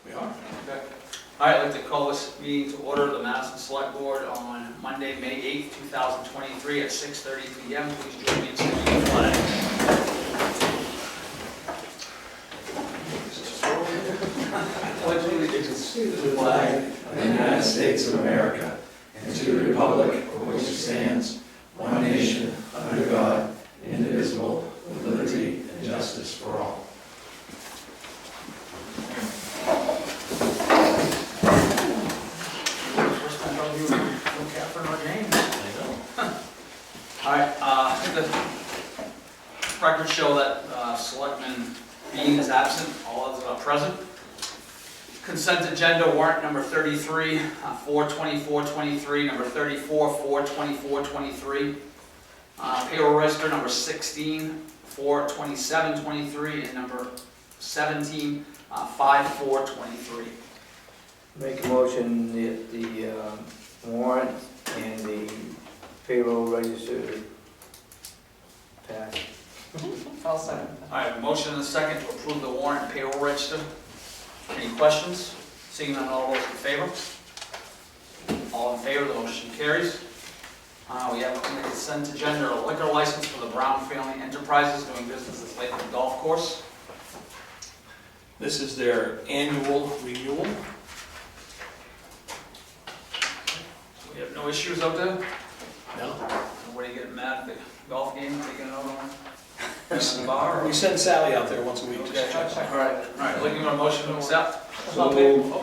We are. Okay. All right, I'd like to call this meeting to order, the Madison Select Board on Monday, May 8th, 2023 at 6:30 p.m. Please join me in saluting the flag. Pledge allegiance to the flag of the United States of America and to the republic for which it stands, one nation, under God, indivisible, with liberty and justice for all. First time I'll do no Catherine or James. All right, I think the records show that Selectman Bean is absent, all others are present. Consent agenda warrant number 33, 4/24/23, number 34, 4/24/23. Payroll register number 16, 4/27/23, and number 17, 5/4/23. Make a motion that the warrant and the payroll register pass. I'll second. All right, a motion and a second to approve the warrant and payroll register. Any questions? Seeing none, all those in favor? All in favor, the motion carries. We have on the consent agenda a liquor license for the Brown Family Enterprises doing business at Lakewood Golf Course. This is their annual renewal. We have no issues out there? No. Nobody getting mad at the golf game, taking it out on the bar? We send Sally out there once a week. Okay, Just check. all right, looking for a motion to accept. So moved.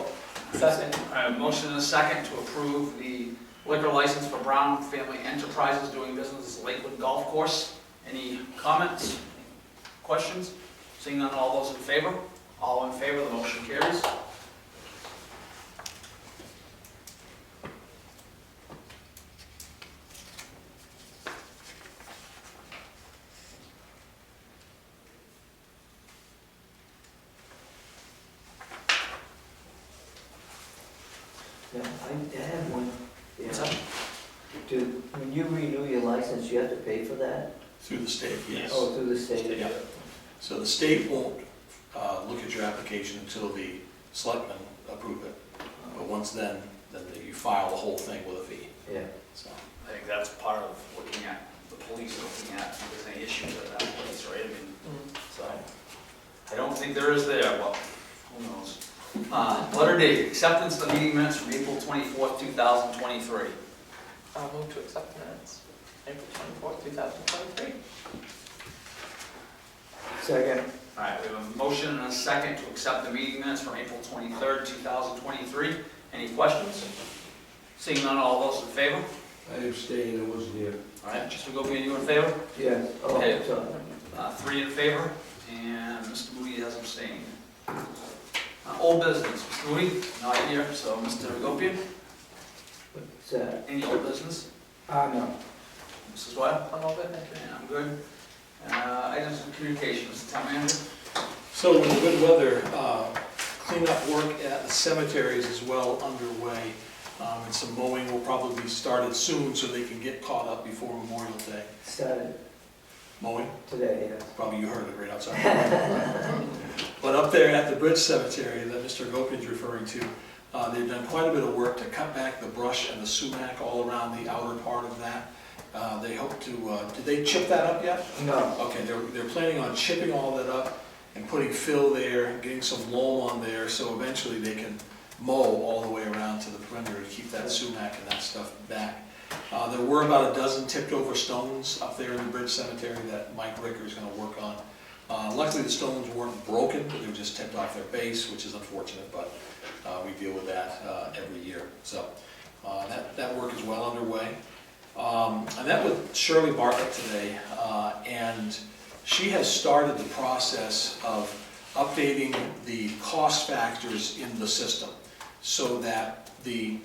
Second. All right, motion and a second to approve the liquor license for Brown Family Enterprises doing business at Lakewood Golf Course. Any comments, questions? Seeing none, all those in favor? All in favor, the motion carries. Yeah, I have one. What's Yeah. When you renew your license, you have to pay for that? Through the state, yes. Oh, through the state? Yeah. So the state won't look at your application until the selectmen approve it. But once then you file the whole thing with a fee. Yeah. So I think that's part of looking at, the police looking at if there's any issues at that place, right? I mean, so, I don't think there is there, but who knows? Letter D, acceptance of the meeting minutes from April 24th, 2023. I'll move to accept the minutes. April 24th, 2023. Second. All right, we have a motion and a second to accept the meeting minutes from April 23rd, 2023. Any questions? Seeing none, all those in favor? I abstain, I wasn't here. All right, Mr. Gopian, you in favor? Yes. Oh, Okay. sorry. 3 in favor, and Mr. Moody has abstained. Old business, Mr. Moody, not here, so Mr. Gopian, What's that? any old business? No. Mrs. Webb? I'm all good, thank you. Yeah, I'm good. Items of communication, Mr. Town Manager? So with the good weather, cleanup work at the cemeteries is well underway. And some mowing will probably be started soon so they can get caught up before Memorial Day. Started Mowing, today, yes. probably you heard it right outside. But up there at the Bridge Cemetery that Mr. Gopin's referring to, they've done quite a bit of work to cut back the brush and the sumac all around the outer part of that. They hope to, did they chip that up yet? No. Okay, they're planning on chipping all that up and putting fill there, getting some loam on there, so eventually they can mow all the way around to the perimeter to keep that sumac and that stuff back. There were about a dozen tipped over stones up there in the Bridge Cemetery that Mike Ricker is going to work on. Luckily the stones weren't broken, they were just tipped off their base, which is unfortunate, but we deal with that every year. So that work is well underway. I met with Shirley Bartlett today, and she has started the process of updating the cost factors in the system so that the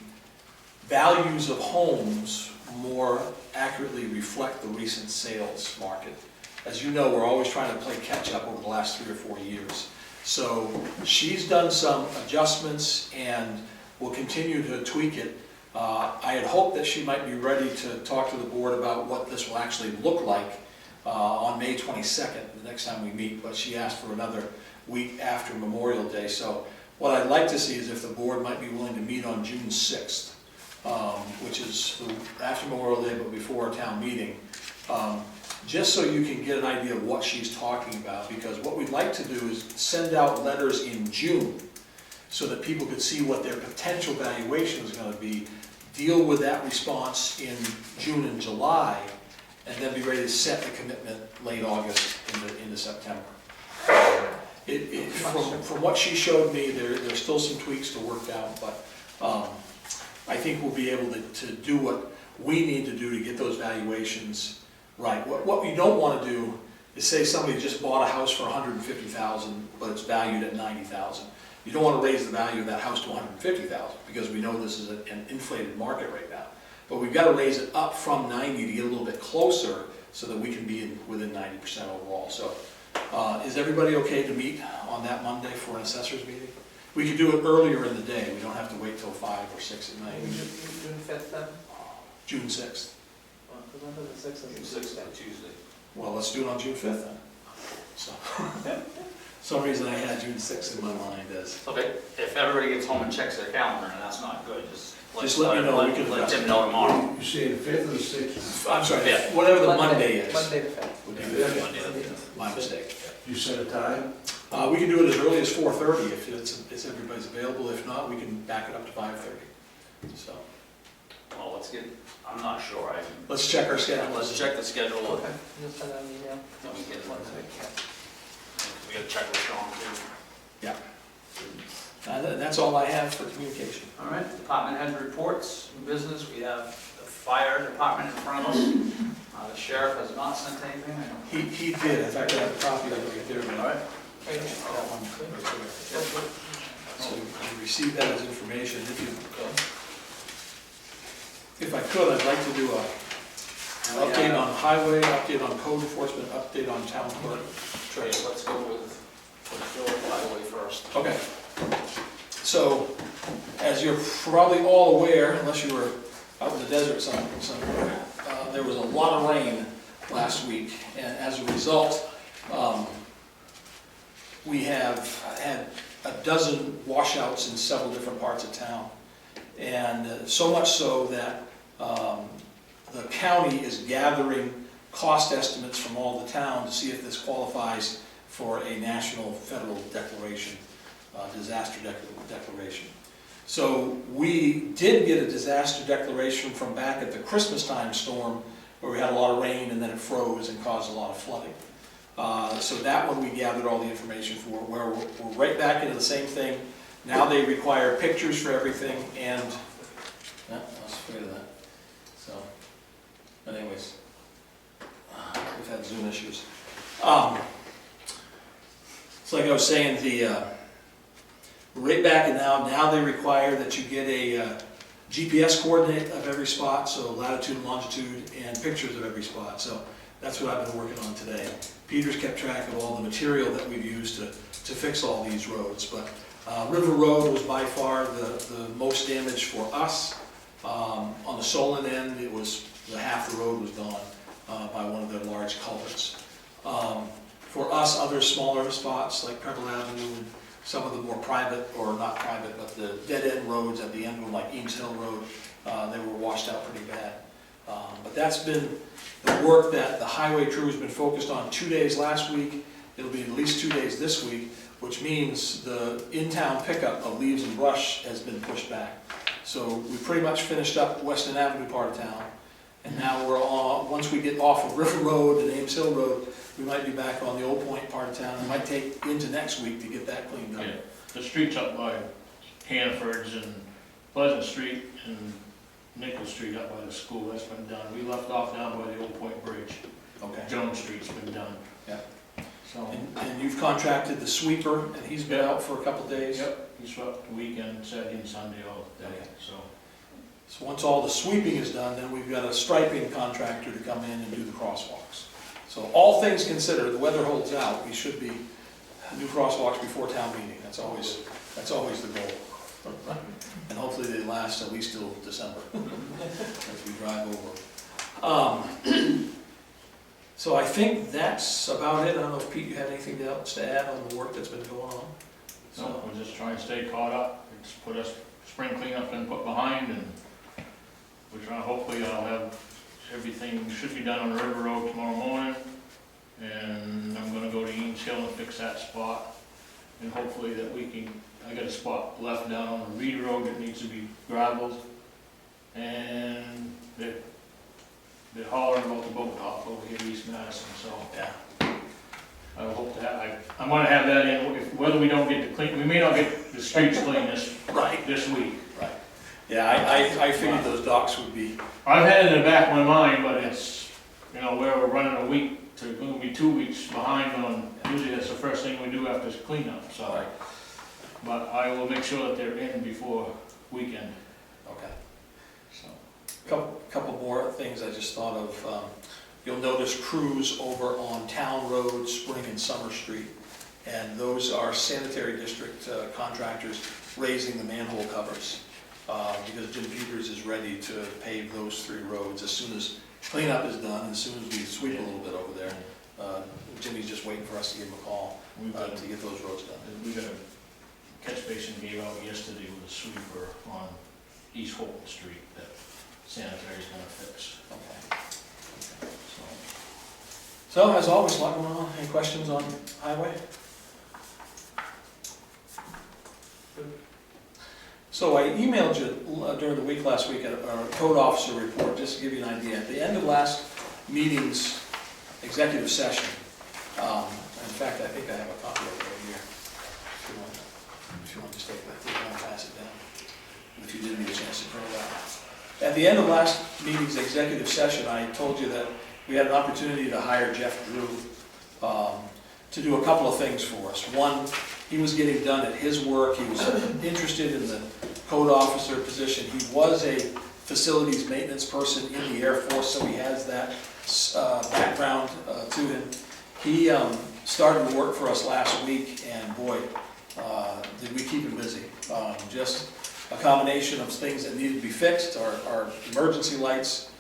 values of homes more accurately reflect the recent sales market. As you know, we're always trying to play catch up over the last 3 or 4 years. So she's done some adjustments and will continue to tweak it. I had hoped that she might be ready to talk to the board about what this will actually look like on May 22nd, the next time we meet, but she asked for another week after Memorial Day. So What I'd like to see is if the board might be willing to meet on June 6th, which is after Memorial Day but before our town meeting, just so you can get an idea of what she's talking about, because what we'd like to do is send out letters in June so that people could see what their potential valuation is going to be, deal with that response in June and July, and then be ready to set the commitment late August into September. From what she showed me, there's still some tweaks to work out, but I think we'll be able to do what we need to do to get those valuations right. What we don't want to do is say somebody just bought a house for $150,000, but it's valued at $90,000. You don't want to raise the value of that house to $150,000 because we know this is an inflated market right now. But we've got to raise it up from 90 to get a little bit closer so that we can be within 90% overall. So is everybody okay to meet on that Monday for an assessors meeting? We could do it earlier in the day. We don't have to wait till 5 or 6 at night. June 5th then? June 6th. Well, because I thought the 6th is June 6th on Tuesday. Well, let's do it on June 5th then. So, some reason I had June 6th in my mind as. Okay, if everybody gets home and checks their calendar and that's not good, just let me know. We can let adjust Tim know tomorrow. You say the 5th or the 6th? I'm sorry, Yeah. whatever the Monday is. Monday the 5th. Would be Yeah. the Monday the 5th. My mistake. You set a time? We can do it as early as 4:30 if everybody's available. If not, we can back it up to 5:30. So Well, let's get, I'm not sure, let's check our schedule. let's check the schedule, Okay, just send out an email. and we can, Once we can. we gotta check with Sean too. That's all I have for communication. All right, department head reports, new business, we have the fire department in front of us. The sheriff has not sent anything, I don't. He did. In fact, I have a copy of it right there. All right. Right here. That one right there. So you receive that as information. If I could, I'd like to do an update on highway, update on code enforcement, update on town clerk. Okay, let's go with highway first. Okay. So, as you're probably all aware, unless you were out in the desert somewhere, there was a lot of rain last week, and as a result, we have had a dozen washouts in several different parts of town, and so much so that the county is gathering cost estimates from all the town to see if this qualifies for a national federal declaration, disaster declaration. So we did get a disaster declaration from back at the Christmas time storm where we had a lot of rain and then it froze and caused a lot of flooding. So that one we gathered all the information for, where we're right back into the same thing. Now they require pictures for everything and, I was afraid of that. So, but anyways, we've had Zoom issues. So like I was saying, right back and now they require that you get a GPS coordinate of every spot, so latitude and longitude, and pictures of every spot. So that's what I've been working on today. Peter's kept track of all the material that we've used to fix all these roads. But River Road was by far the most damage for us. On the Solon end, it was half the road was gone by one of their large culverts. For us, other smaller spots like Preble Avenue and some of the more private, or not private, but the dead-end roads at the end of them, like Eames Hill Road, they were washed out pretty bad. But that's been the work that the highway crew has been focused on 2 days last week. It'll be at least 2 days this week, which means the in-town pickup of leaves and brush has been pushed back. So we pretty much finished up Weston Avenue part of town. And now we're on, once we get off of River Road and Ames Hill Road, we might be back on the Old Point part of town. It might take into next week to get that cleaned up. Yeah, the streets up by Hannaford's and Pleasant Street and Nichols Street up by the school, that's been done. We left off down by the Old Point Bridge. Okay. Jones Street's been done. Yeah. So, And you've contracted the sweeper, and he's been out for a couple days? yep, he swept the weekend, Saturday and Sunday all day, Okay. so. So once all the sweeping is done, then we've got a striping contractor to come in and do the crosswalks. So all things considered, the weather holds out, we should be new crosswalks before town meeting. That's always the goal. And hopefully they last at least till December as we drive over. So I think that's about it. I don't know if Pete, you had anything else to add on the work that's been going on? So we're just trying to stay caught up. It's put us, spring cleanup been put behind, and we're trying, hopefully I'll have everything, should be done on River Road tomorrow morning. And I'm gonna go to Eames Hill and fix that spot. And hopefully that we can, I got a spot left down on the Reed Road that needs to be gravelled. And they're hollering about the boat dock over here in East Madison, so. Yeah. I hope to have, I'm gonna have that in, whether we don't get the clean, we may not get the streets clean this week. Right. Yeah, I figured those docks would be, I've had it in the back of my mind, but it's, you know, where we're running a week to, we're gonna be 2 weeks behind on, usually that's the first thing we do after cleanup, so. Right. But I will make sure that they're in before weekend, okay. so. Couple more things I just thought of. You'll notice crews over on Town Road, Spring and Summer Street. And those are sanitary district contractors raising the manhole covers. Because Jim Peters is ready to pave those 3 roads as soon as cleanup is done, as soon as we sweep a little bit over there. Jimmy's just waiting for us to give him a call We've got to get those roads done. we got a catch basin gave out yesterday with a sweeper on East Fulton Street that sanitary's gonna fix, Okay. so. So, as always, a lot going on. Any questions on highway? So I emailed you during the week last week a code officer report, just to give you an idea. At the end of last meeting's executive session, in fact, I think I have a copy of it right here. If you want to just take that, you want to pass it down. If you didn't get a chance to print it out. At the end of last meeting's executive session, I told you that we had an opportunity to hire Jeff Drew to do a couple of things for us. One, he was getting done at his work. He was interested in the code officer position. He was a facilities maintenance person in the Air Force, so he has that background to him. He started to work for us last week, and boy, did we keep him busy. Just a combination of things that needed to be fixed, our emergency lights,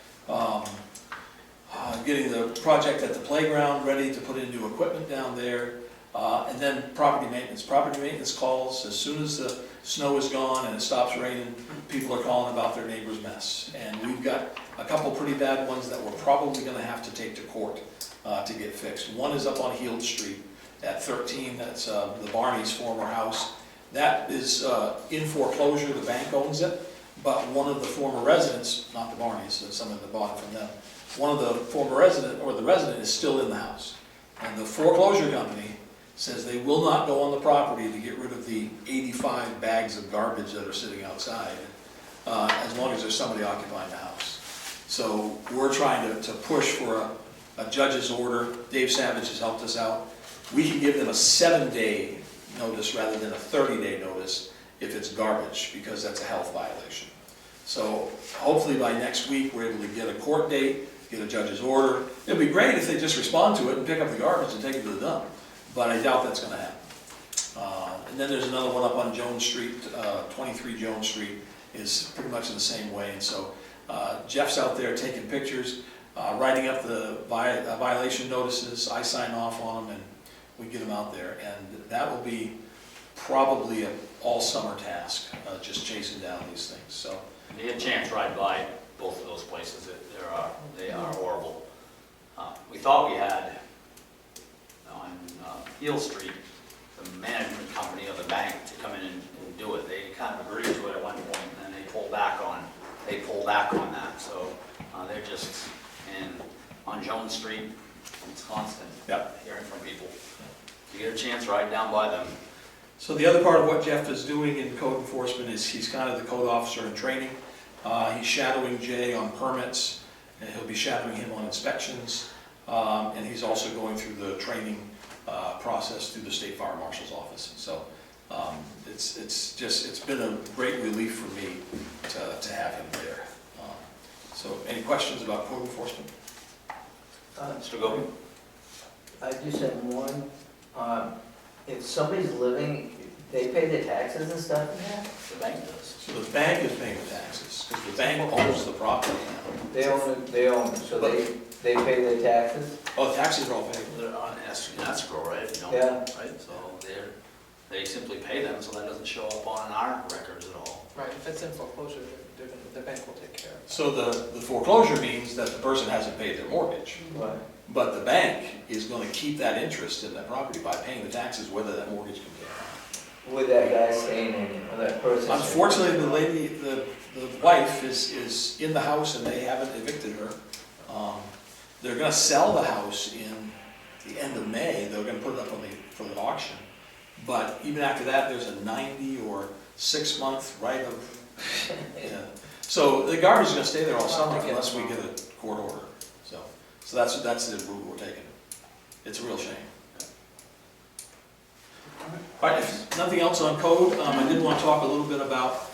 getting the project at the playground ready to put in new equipment down there, and then property maintenance. Property maintenance calls as soon as the snow is gone and it stops raining, people are calling about their neighbor's mess. And we've got a couple pretty bad ones that we're probably gonna have to take to court to get fixed. One is up on Heald Street at 13, that's the Barney's former house. That is in foreclosure, the bank owns it, but one of the former residents, not the Barneys, that's someone that bought it from them, one of the former resident, or the resident, is still in the house. And the foreclosure company says they will not go on the property to get rid of the 85 bags of garbage that are sitting outside, as long as there's somebody occupying the house. So we're trying to push for a judge's order. Dave Savage has helped us out. We can give them a 7-day notice rather than a 30-day notice if it's garbage, because that's a health violation. So hopefully by next week, we're able to get a court date, get a judge's order. It'd be great if they just respond to it and pick up the garbage and take it to the dump, but I doubt that's gonna happen. And then there's another one up on Jones Street, 23 Jones Street, is pretty much in the same way. And so Jeff's out there taking pictures, writing up the violation notices. I sign off on them and we get them out there. And that will be probably an all-summer task, just chasing down these things. So If you had a chance to ride by both of those places, they are horrible. We thought we had on Heald Street, the management company of the bank to come in and do it. They kind of agreed to it at one point, and then they pulled back on that. So they're just on Jones Street. It's constant. Yep. Hearing from people. If you get a chance, ride down by them. So the other part of what Jeff is doing in code enforcement is he's kind of the code officer in training. He's shadowing Jay on permits, and he'll be shadowing him on inspections. And he's also going through the training process through the State Fire Marshal's office. So it's been a great relief for me to have him there. So any questions about code enforcement? Mr. Gobi? I just have one. If somebody's living, they pay their taxes and stuff in that? The bank does. So the bank is paying the taxes, because the bank owns the property now. They own it, so they pay their taxes? Oh, the taxes are all paid. They're on escrow, right? If you don't, Yeah. right? So they simply pay them, so that doesn't show up on our records at all. Right, if it's in foreclosure, the bank will take care of it. So the foreclosure means that the person hasn't paid their mortgage, Right. but the bank is gonna keep that interest in that property by paying the taxes whether that mortgage can be paid. With that guy staying in, or that person. staying in. Unfortunately, the wife is in the house and they haven't evicted her. They're gonna sell the house in the end of May, they're gonna put it up for the auction. But even after that, there's a 90 or 6 month right of, yeah. So the garbage is gonna stay there all summer unless we get a court order. So that's the route we're taking. It's a real shame. All right, if nothing else on code, I did want to talk a little bit about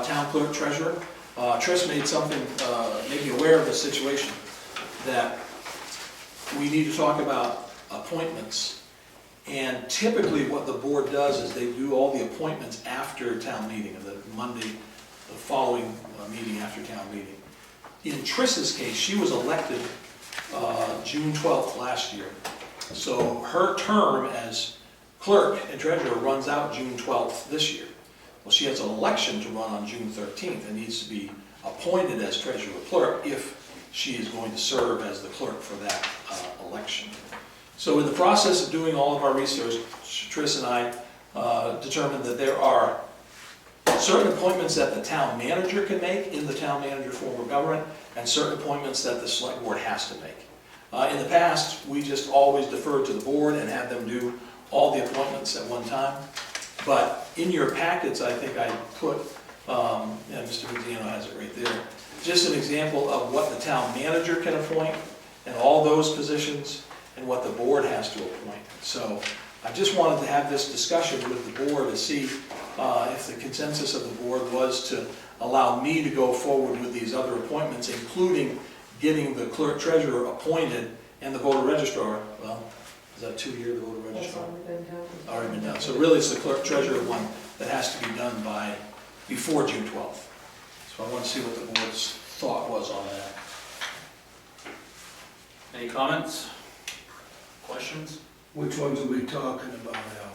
town clerk treasurer. Trish made me aware of the situation that we need to talk about appointments. And typically what the board does is they do all the appointments after town meeting, the Monday, the following meeting after town meeting. In Trish's case, she was elected June 12th last year. So her term as clerk and treasurer runs out June 12th this year. Well, she has an election to run on June 13th and needs to be appointed as treasurer clerk if she is going to serve as the clerk for that election. So in the process of doing all of our research, Trish and I determined that there are certain appointments that the town manager can make in the town manager form of government and certain appointments that the select board has to make. In the past, we just always deferred to the board and had them do all the appointments at one time. But in your packets, I think I put, yeah, Mr. Viziano has it right there, just an example of what the town manager can appoint and all those positions and what the board has to appoint. So I just wanted to have this discussion with the board to see if the consensus of the board was to allow me to go forward with these other appointments, including getting the clerk treasurer appointed and the voter registrar. Well, is that 2 year, the voter registrar? Already been done. So really it's the clerk treasurer one that has to be done before June 12th. So I want to see what the board's thought was on that. Any comments? Questions? Which ones are we talking about now?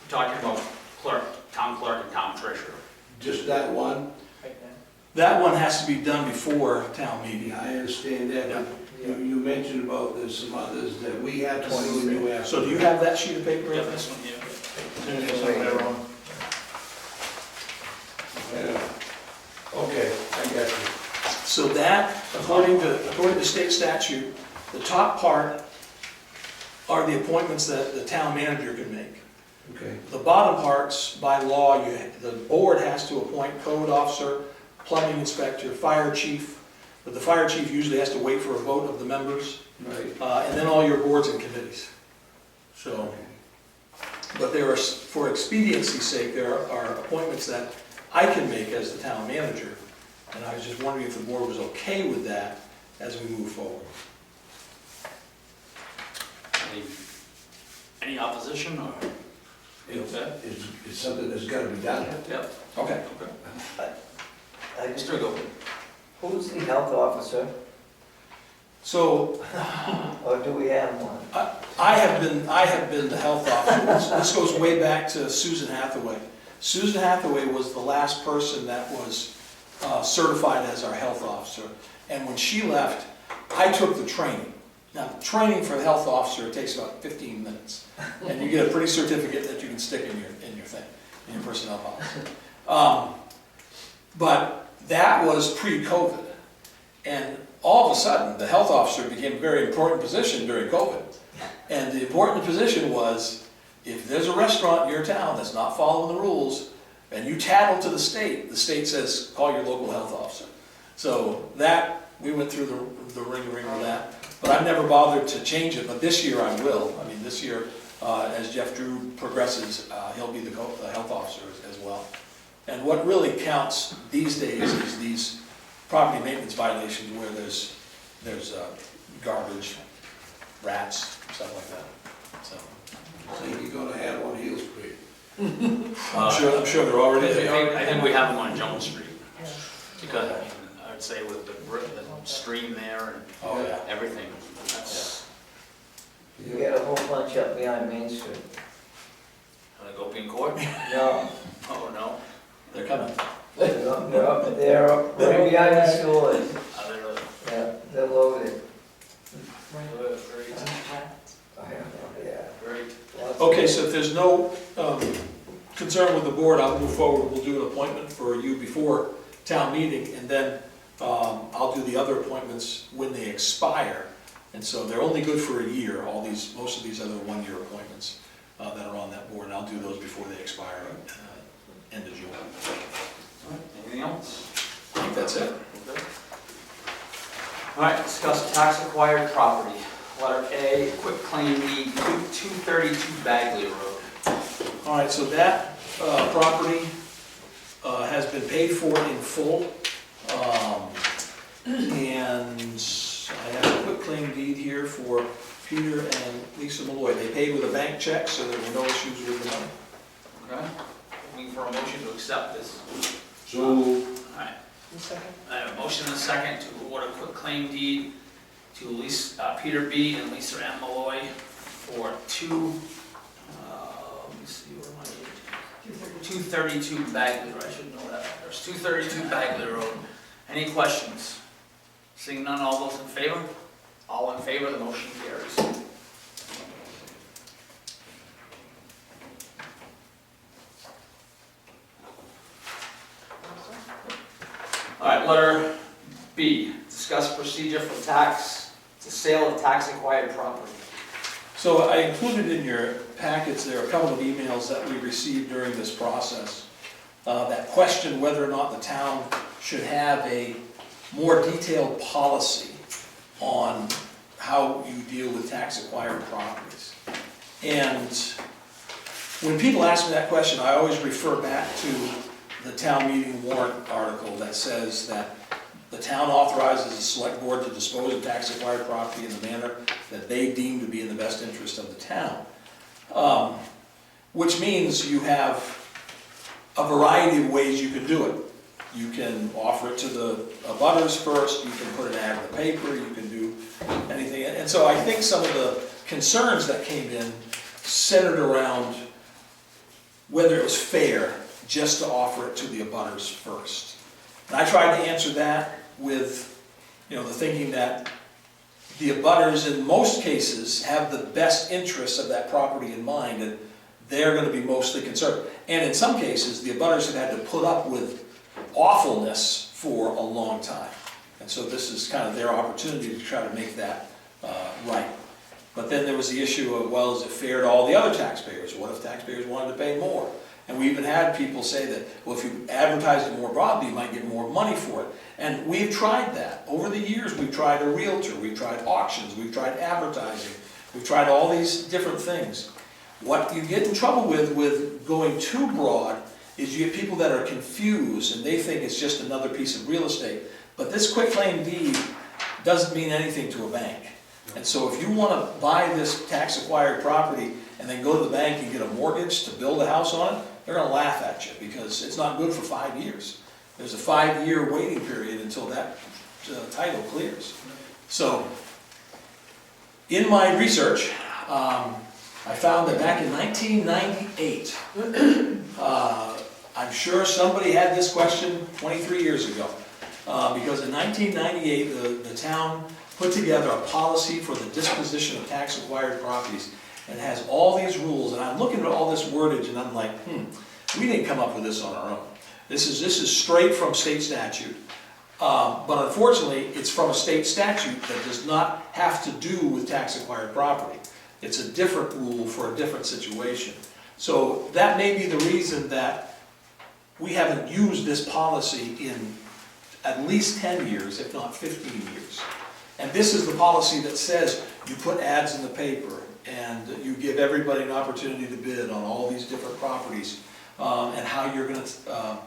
We're talking about clerk, town clerk and town treasurer. Just that one? Right now. That one has to be done before town meeting. Yeah, I understand that, but you mentioned about there's some others that we have to do and you have to. So do you have that sheet of paper? Yep, in this this? one, yeah. There's something there on. Yeah. Okay, I got you. So that, according to state statute, the top part are the appointments that the town manager can make. Okay. The bottom parts, by law, the board has to appoint code officer, plumbing inspector, fire chief, but the fire chief usually has to wait for a vote of the members, Right. and then all your boards and committees. So, but there are, for expediency's sake, there are appointments that I can make as the town manager, and I was just wondering if the board was okay with that as we move forward. Any opposition or? It's something that's gotta be done. Yep. Okay. I just, Mr. Go. who's the health officer, So, or do we have one? I have been the health officer. This goes way back to Susan Hathaway. Susan Hathaway was the last person that was certified as our health officer. And when she left, I took the training. Now, the training for the health officer takes about 15 minutes. And you get a pretty certificate that you can stick in your thing, in your personnel policy. But that was pre-COVID. And all of a sudden, the health officer became a very important position during COVID. And the important position was, if there's a restaurant in your town that's not following the rules, and you tattle to the state says, call your local health officer. So that, we went through the ring with that. But I've never bothered to change it, but this year I will. I mean, this year, as Jeff Drew progresses, he'll be the health officer as well. And what really counts these days is these property maintenance violations where there's garbage, rats, stuff like that. So So you're gonna have one Hill Street. I'm sure they're already there. I think we have them on Jones Street. Because, I mean, I would say with the stream there and Oh, yeah. everything, that's, You got a whole bunch up behind Main Street. Gonna go be in court? No, Oh, no. They're coming. they're up right behind the school, and, I don't know. yeah, they're loaded. Great, Yeah. great. Okay, so if there's no concern with the board, I'll move forward. We'll do an appointment for you before town meeting, and then I'll do the other appointments when they expire. And so they're only good for a year, most of these other one-year appointments that are on that board, and I'll do those before they expire, end of June. All right, anything else? I think that's it. Okay. All right, discuss tax acquired property. Letter A, quick claim deed, 232 Bagley Road. All right, so that property has been paid for in full. And I have a quick claim deed here for Peter and Lisa Malloy. They paid with a bank check, so there were no issues with the money. Okay, looking for a motion to accept this. So, All right, Second. I have a motion and a second to award a quick claim deed to Peter B. and Lisa M. Malloy for let me see, where am I? 232 Bagley Road, I should know that. There's 232 Bagley Road. Any questions? Seeing none, all those in favor? All in favor, the motion carries. All right, letter B, discuss procedure for the sale of tax acquired property. So I included in your packets there a couple of emails that we received during this process that question whether or not the town should have a more detailed policy on how you deal with tax acquired properties. And when people ask me that question, I always refer back to the town meeting warrant article that says that the town authorizes the select board to dispose of tax acquired property in the manner that they deem to be in the best interest of the town. Which means you have a variety of ways you can do it. You can offer it to the abutters first, you can put an ad in the paper, you can do anything. And so I think some of the concerns that came in centered around whether it was fair just to offer it to the abutters first. And I tried to answer that with, the thinking that the abutters in most cases have the best interests of that property in mind, and they're going to be mostly concerned. And in some cases, the abutters have had to put up with awfulness for a long time. And so this is kind of their opportunity to try to make that right. But then there was the issue of, well, is it fair to all the other taxpayers? What if taxpayers wanted to pay more? And we even had people say that, well, if you advertise it more broadly, you might get more money for it. And we've tried that. Over the years, we've tried a realtor, we've tried auctions, we've tried advertising, we've tried all these different things. What you get in trouble with going too broad is you get people that are confused and they think it's just another piece of real estate. But this quitclaim deed doesn't mean anything to a bank. And so if you want to buy this tax acquired property and then go to the bank and get a mortgage to build a house on it, they're going to laugh at you because it's not good for 5 years. There's a 5-year waiting period until that title clears. So in my research, I found that back in 1998, I'm sure somebody had this question 23 years ago, because in 1998, the town put together a policy for the disposition of tax acquired properties, and it has all these rules, and I'm looking at all this wordage, and I'm like, we didn't come up with this on our own. This is straight from state statute. But unfortunately, it's from a state statute that does not have to do with tax acquired property. It's a different rule for a different situation. So that may be the reason that we haven't used this policy in at least 10 years, if not 15 years. And this is the policy that says you put ads in the paper and you give everybody an opportunity to bid on all these different properties and how you're going to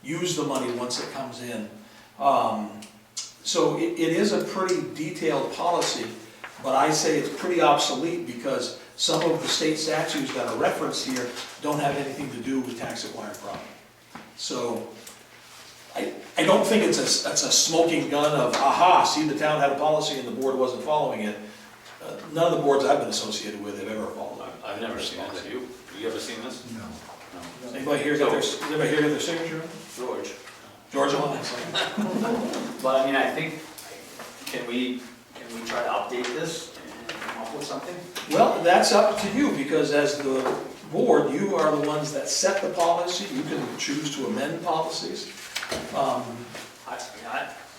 use the money once it comes in. So it is a pretty detailed policy, but I say it's pretty obsolete because some of the state statutes that are referenced here don't have anything to do with tax acquired property. So I don't think it's a smoking gun of, aha, see, the town had a policy and the board wasn't following it. None of the boards I've been associated with have ever followed it. I've never seen that. You? You ever seen this? No. No. Anybody here got their signature? George. George, hold on. But I mean, I think, can we try to update this and come up with something? Well, that's up to you, because as the board, you are the ones that set the policy. You can choose to amend policies.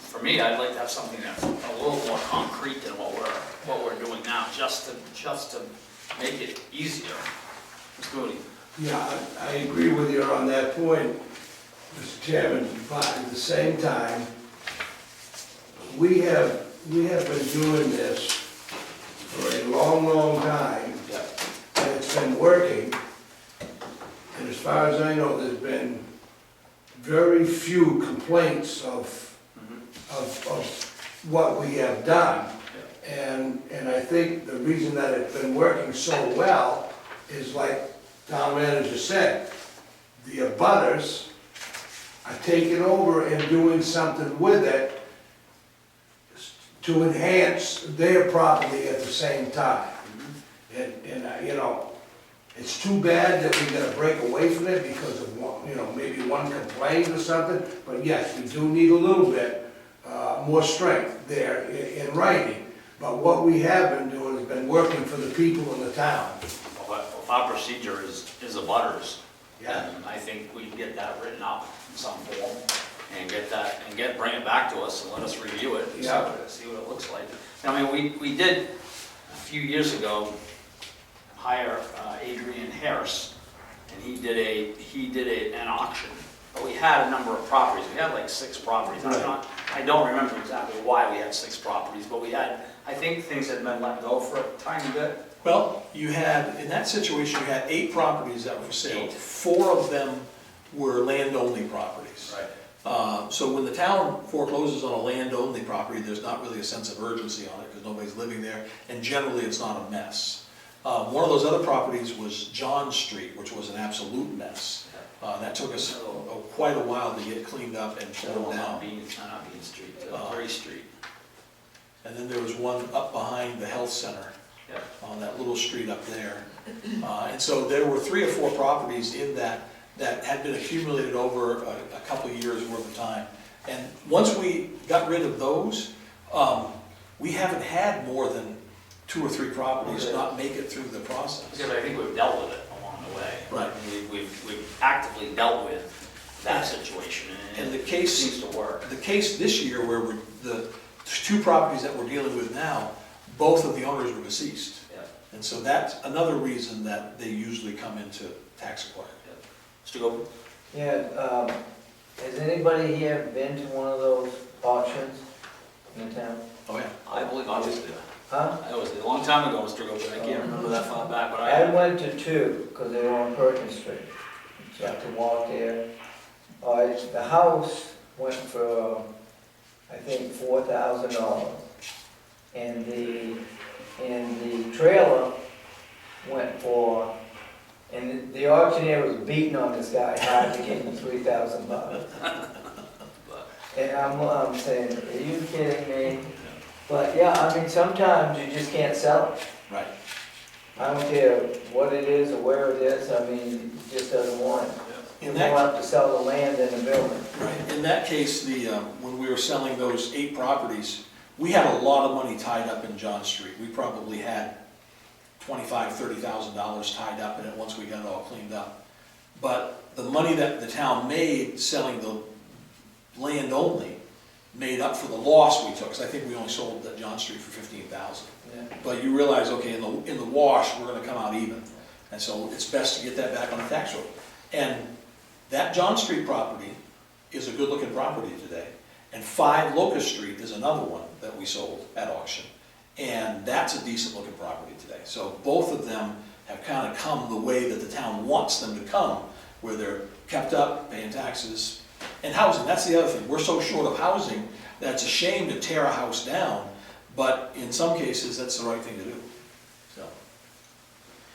For me, I'd like to have something that's a little more concrete than what we're doing now, just to make it easier. Mr. Moody? Yeah, I agree with you on that point, Mr. Chairman, but at the same time, we have been doing this for a long, long time, Yeah. and it's been working. And as far as I know, there's been very few complaints of what we have done. And I think the reason that it's been working so well is like town manager said, the abutters are taking over and doing something with it to enhance their property at the same time. And you know, it's too bad that we gotta break away from it because of one, you know, maybe one complaint or something, but yes, we do need a little bit more strength there in writing. But what we have been doing has been working for the people in the town. Well, if our procedure is abutters, Yeah. then I think we can get that written up in some form and bring it back to us and let us review it and Yeah. see what it looks like. I mean, we did a few years ago hire Adrian Harris, and he did an auction. But we had a number of properties. We had like 6 properties. I don't remember exactly why we had 6 properties, but I think things had been let go for a tiny bit. Well, in that situation, you had 8 properties that were for sale. 8. 4 of them were land-only properties. Right. So when the town forecloses on a land-only property, there's not really a sense of urgency on it because nobody's living there, and generally it's not a mess. One of those other properties was John Street, which was an absolute mess. That took us quite a while to get cleaned up and torn down. Not Bean Street, Gray Street. And then there was one up behind the health center, Yeah. on that little street up there. And so there were 3 or 4 properties in that had been accumulated over a couple of years worth of time. And once we got rid of those, we haven't had more than 2 or 3 properties not make it through the process. Because I think we've dealt with it along the way. Right. We've actively dealt with that situation, And and the it case, seems to work. the case this year where the 2 properties that we're dealing with now, both of the owners were deceased. Yeah. And so that's another reason that they usually come into tax acquired. Mr. Goldman? Yeah, has anybody here been to one of those auctions in the town? Oh, yeah. I believe I was there. Huh? That was a long time ago, Mr. Goldman. I can't remember that far back, but I went to 2, because they were on Perkins Street. So I had to walk there. The house went for, I think, $4,000. And the trailer went for, and the auctioneer was beating on this guy hard to get him $3,000. And I'm saying, are you kidding me? But yeah, I mean, sometimes you just can't sell it. Right. I don't care what it is or where it is, I mean, it just doesn't want it. You In don't that, have to sell the land and the building. right. In that case, when we were selling those 8 properties, we had a lot of money tied up in John Street. We probably had $25,000, $30,000 tied up in it once we got it all cleaned up. But the money that the town made selling the land only made up for the loss we took, because I think we only sold that John Street for $15,000. Yeah. But you realize, okay, in the wash, we're gonna come out even. And so it's best to get that back on the tax roll. And that John Street property is a good-looking property today. And 5 Locust Street is another one that we sold at auction. And that's a decent-looking property today. So both of them have kind of come the way that the town wants them to come, where they're kept up, paying taxes. And housing, that's the other thing. We're so short of housing that it's a shame to tear a house down, but in some cases, that's the right thing to do.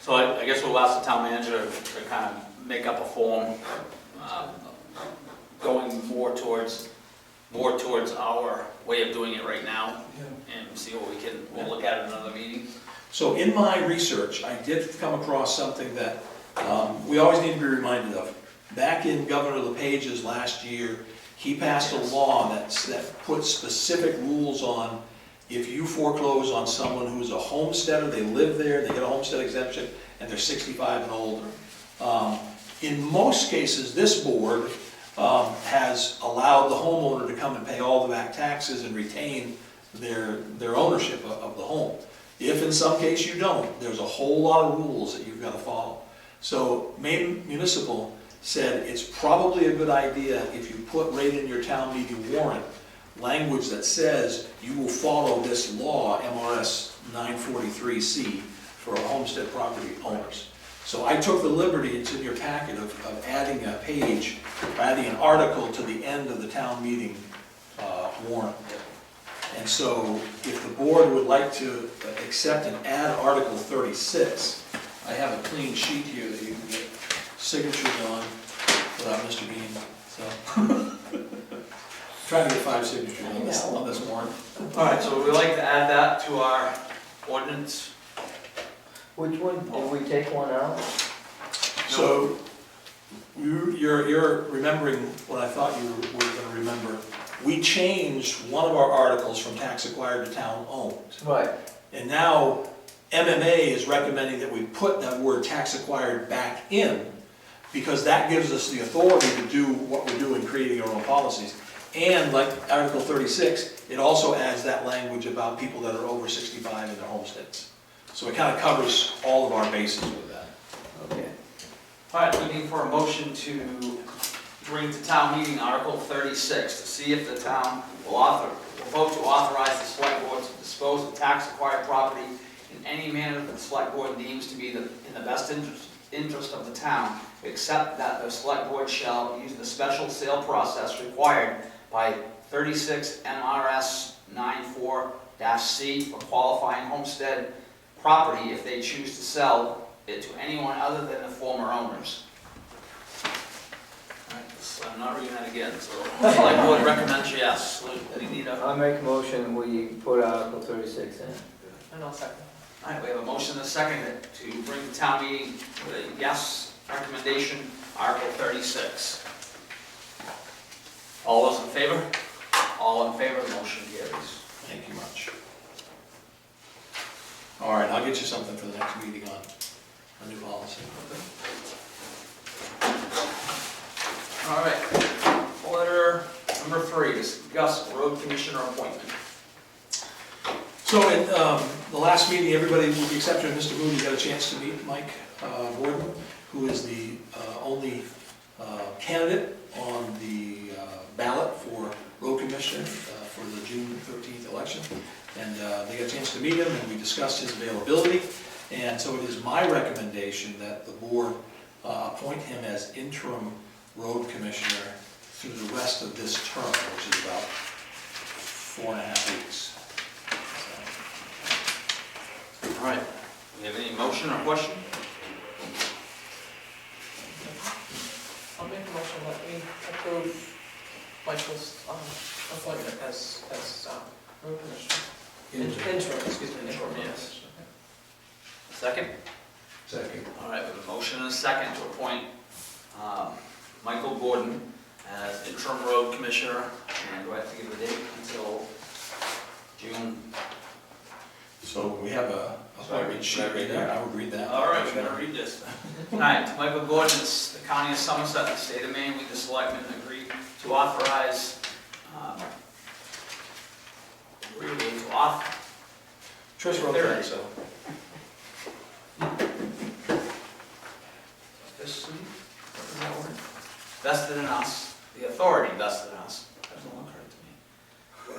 So I guess we'll ask the town manager to kind of make up a form, going more towards our way of doing it right now, and see what we'll look at in another meeting. So in my research, I did come across something that we always need to be reminded of. Back in Governor LePage's last year, he passed a law that puts specific rules on if you foreclose on someone who's a homesteader, they live there, they get a homestead exemption, and they're 65 and older. In most cases, this board has allowed the homeowner to come and pay all the back taxes and retain their ownership of the home. If in some case you don't, there's a whole lot of rules that you've got to follow. So Maine Municipal said it's probably a good idea if you put right in your town meeting warrant language that says you will follow this law, MRS 943C, for homestead property owners. So I took the liberty, it's in your packet, of adding a page, adding an article to the end of the town meeting warrant. And so if the board would like to accept and add Article 36, I have a clean sheet here that you can get signatures on without Mr. Bean. So trying to get 5 signatures on this warrant. All right, so we'd like to add that to our ordinance. Which one, did we take one out? So you're remembering what I thought you were going to remember. We changed one of our articles from tax acquired to town owned. Right. And now MMA is recommending that we put that word tax acquired back in, because that gives us the authority to do what we're doing, creating our own policies. And like Article 36, it also adds that language about people that are over 65 in their homesteads. So it kind of covers all of our bases with that. Okay. All right, looking for a motion to bring to town meeting Article 36, to see if the town will vote to authorize the select board to dispose of tax acquired property in any manner that the select board deems to be in the best interest of the town, except that the select board shall use the special sale process required by 36 MRS 94-C for qualifying homestead property if they choose to sell it to anyone other than the former owners. All right, so I'm not reading that again, so the select board recommends yes. We need a, I make a motion, we put Article 36 in. And I'll second. all right, we have a motion and a second to bring the town meeting with a yes recommendation, Article 36. All those in favor? All in favor, the motion carries. Thank you much. All right, I'll get you something for the next meeting on a new policy. All right, order number 3, discuss road commissioner appointment. So in the last meeting, everybody, with the exception of Mr. Moody, got a chance to meet Mike Gordon, who is the only candidate on the ballot for road commissioner for the June 13th election. And they got a chance to meet him, and we discussed his availability. And so it is my recommendation that the board appoint him as interim road commissioner through the rest of this term, which is about 4.5 weeks. All right, do you have any motion or question? I'll make a motion that we approve Michael's appointment as road commissioner. Interim, excuse me, interim. Yes. Second? Second. All right, we have a motion and a second to appoint Michael Gordon as interim road commissioner, and do I have to give the date until June? So we have a appointment sheet right there, I would read that. All right, we're gonna read this. All right, Michael Gordon, it's the county of Somerset, the state of Maine, we the selectmen agree to authorize, Trish wrote that, so. vested in us, the authority vested in us, that doesn't look right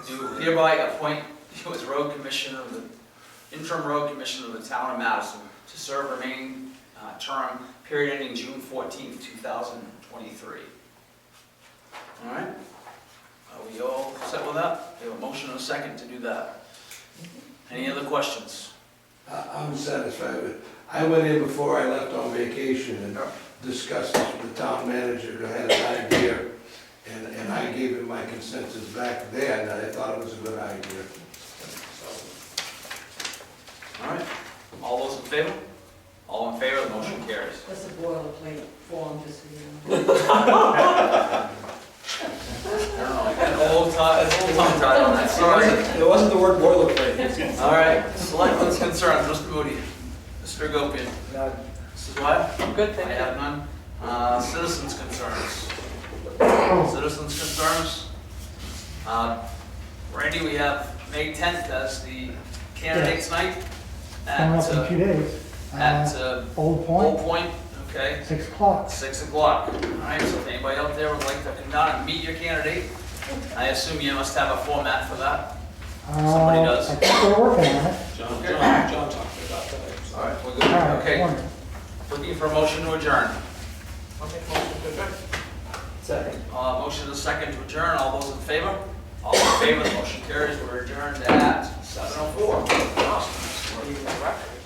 to me. Do hereby appoint you as road commissioner of the, interim road commissioner of the town of Madison to serve remaining term, period ending June 14th, 2023. All right? Are we all set with that? We have a motion and a second to do that. Any other questions? I'm satisfied with it. I went in before I left on vacation and discussed this with the town manager who had an idea, and I gave him my consensus back then, and I thought it was a good idea. So, All right. All those in favor? All in favor, the motion carries. That's a boilerplate form, just so you know. I don't know, I got an old tongue tied on that, sorry. It wasn't the word boilerplate. All right, selectmen's concerns, Mr. Moody, Mr. Gopian, None. Mrs. Webb? I'm good, I thank you. have none. Citizens' concerns. Citizens' concerns. Randy, we have May 10th as the candidates' night Coming at, up in 2 days. Old Old Point, Point, okay, 6 o'clock. 6 o'clock. All right, so if anybody out there would like to come down and meet your candidate, I assume you must have a format for that. Somebody does. I think we're working on it. John talked about that. All right, we're All good. right, Okay, wonderful. looking for a motion to adjourn. I'll make a motion to adjourn. Second. Motion is second to adjourn. All those in favor? All in favor, the motion carries. We're adjourned at 7:04. Wow, even the record.